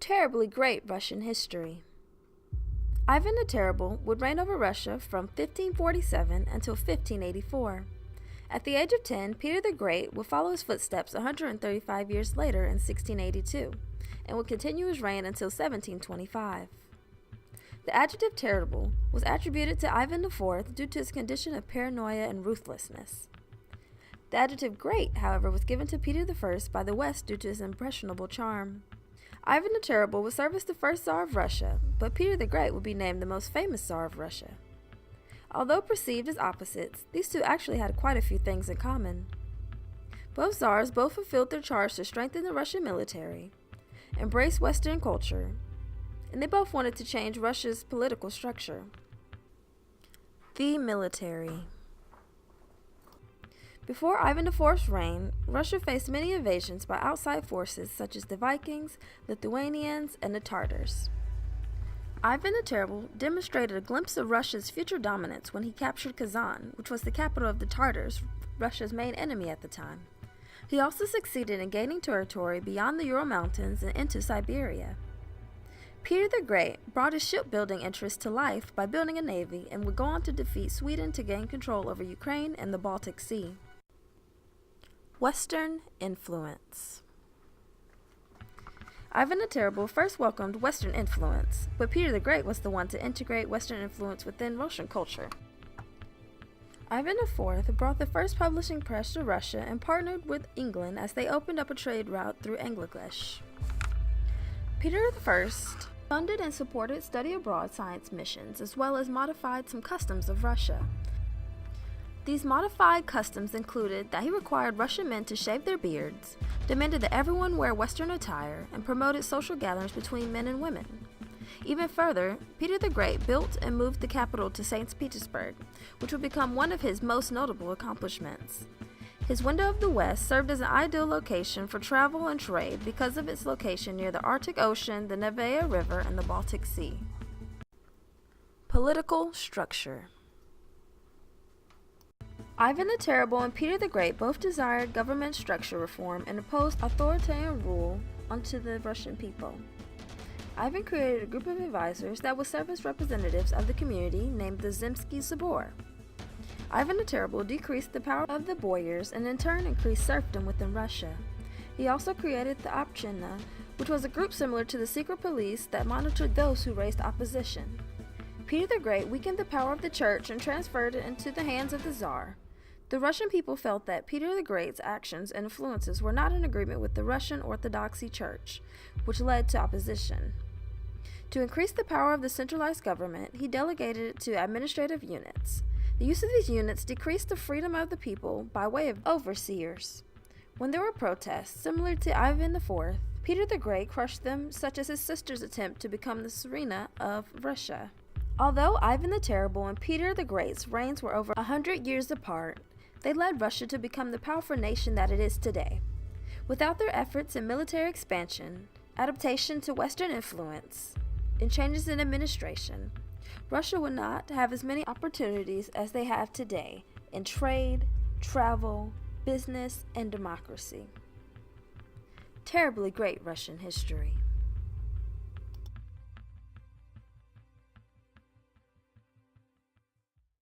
Terribly great Russian history. Ivan the Terrible would reign over Russia from 1547 until 1584. At the age of 10, Peter the Great would follow his footsteps 135 years later in 1682, and would continue his reign until 1725. The adjective terrible was attributed to Ivan IV due to his condition of paranoia and ruthlessness. The adjective great, however, was given to Peter I by the West due to his impressionable charm. Ivan the Terrible would serve as the first Tsar of Russia, but Peter the Great would be named the most famous Tsar of Russia. Although perceived as opposites, these two actually had quite a few things in common. Both Tsars both fulfilled their charge to strengthen the Russian military, embrace Western culture, and they both wanted to change Russia's political structure. The military. Before Ivan IV's reign, Russia faced many invasions by outside forces such as the Vikings, Lithuanians, and the Tartars. Ivan the Terrible demonstrated a glimpse of Russia's future dominance when he captured Kazan, which was the capital of the Tartars, Russia's main enemy at the time. He also succeeded in gaining territory beyond the Ural Mountains and into Siberia. Peter the Great brought his shipbuilding interest to life by building a navy and would go on to defeat Sweden to gain control over Ukraine and the Baltic Sea. Western influence. Ivan the Terrible first welcomed Western influence, but Peter the Great was the one to integrate Western influence within Russian culture. Ivan IV brought the first publishing press to Russia and partnered with England as they opened up a trade route through English. Peter I funded and supported study abroad science missions as well as modified some customs of Russia. These modified customs included that he required Russian men to shave their beards, demanded that everyone wear Western attire, and promoted social gatherings between men and women. Even further, Peter the Great built and moved the capital to St. Petersburg, which would become one of his most notable accomplishments. His window of the West served as an ideal location for travel and trade because of its location near the Arctic Ocean, the Nevia River, and the Baltic Sea. Political structure. Ivan the Terrible and Peter the Great both desired government structure reform and opposed authoritarian rule onto the Russian people. Ivan created a group of advisors that would serve as representatives of the community named the Zemsky Sobor. Ivan the Terrible decreased the power of the boyars and in turn increased serfdom within Russia. He also created the Obshchina, which was a group similar to the secret police that monitored those who raised opposition. Peter the Great weakened the power of the church and transferred it into the hands of the Tsar. The Russian people felt that Peter the Great's actions and influences were not in agreement with the Russian Orthodoxy Church, which led to opposition. To increase the power of the centralized government, he delegated it to administrative units. The use of these units decreased the freedom of the people by way of overseers. When there were protests, similar to Ivan IV, Peter the Great crushed them, such as his sister's attempt to become the Tsarina of Russia. Although Ivan the Terrible and Peter the Great's reigns were over 100 years apart, they led Russia to become the powerful nation that it is today. Without their efforts in military expansion, adaptation to Western influence, and changes in administration, Russia would not have as many opportunities as they have today in trade, travel, business, and democracy. Terribly great Russian history.